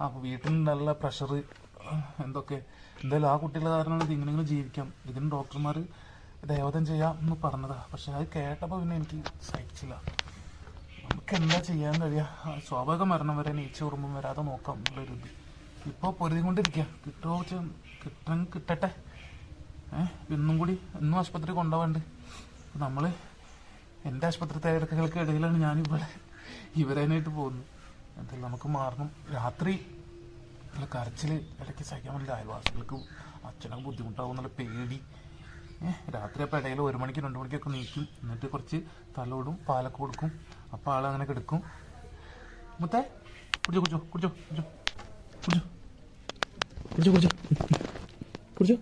അപ്പോൾ വീട്ടിൽ നല്ല പ്രഷർ എന്തൊക്കെ എന്തായാലും ആ കുട്ടികളുടെ കാരണമാണ് ഇത് ഇങ്ങനെയെങ്കിലും ജീവിക്കാം. ഇതിന് ഡോക്ടർമാർ ദൈവതം ചെയ്യാം എന്ന് പറഞ്ഞതാണ്. പക്ഷെ അത് കേട്ടപ്പോൾ പിന്നെ എനിക്ക് സഹിച്ചില്ല. നമുക്ക് എന്താ ചെയ്യാൻ കഴിയുക? സ്വാഭാവിക മരണം വരെ നീച്ച കുടുംബം വരാതെ നോക്കാം എന്നുള്ളൊരു ഇത് ഇപ്പോൾ പൊരുതിക്കൊണ്ടിരിക്കുക. കിട്ടട്ടെ. ഇന്നും കൂടി ഇന്നും ആശുപത്രി കൊണ്ടുപോകാണ്ട്. നമ്മൾ എൻ്റെ ആശുപത്രി തിരക്കുകൾക്ക് ഇടയിലാണ് ഞാനിവിടെ ഇവരതിനായിട്ട് പോകുന്നത്. എന്തായാലും നമുക്ക് മാറണം. രാത്രി നല്ല കരച്ചിൽ ഇടയ്ക്ക് സഹിക്കാൻ പറ്റില്ല. അയൽവാസികൾക്ക് അച്ഛനൊക്കെ ബുദ്ധിമുട്ടാവും എന്നുള്ള പേടി. രാത്രി അപ്പോൾ ഇടയിൽ 1 മണിക്ക് 2 മണിക്കൊക്കെ നീക്കും. എന്നിട്ട് കുറച്ച് തലോടും പാലൊക്കെ കൊടുക്കും. അപ്പോൾ ആളങ്ങനെ കിടക്കും. മുത്തേ കുടിച്ചോ കുടിച്ചോ കുടിച്ചോ കുടിച്ചോ കുടിച്ചോ കുടിച്ചോ കുടിച്ചോ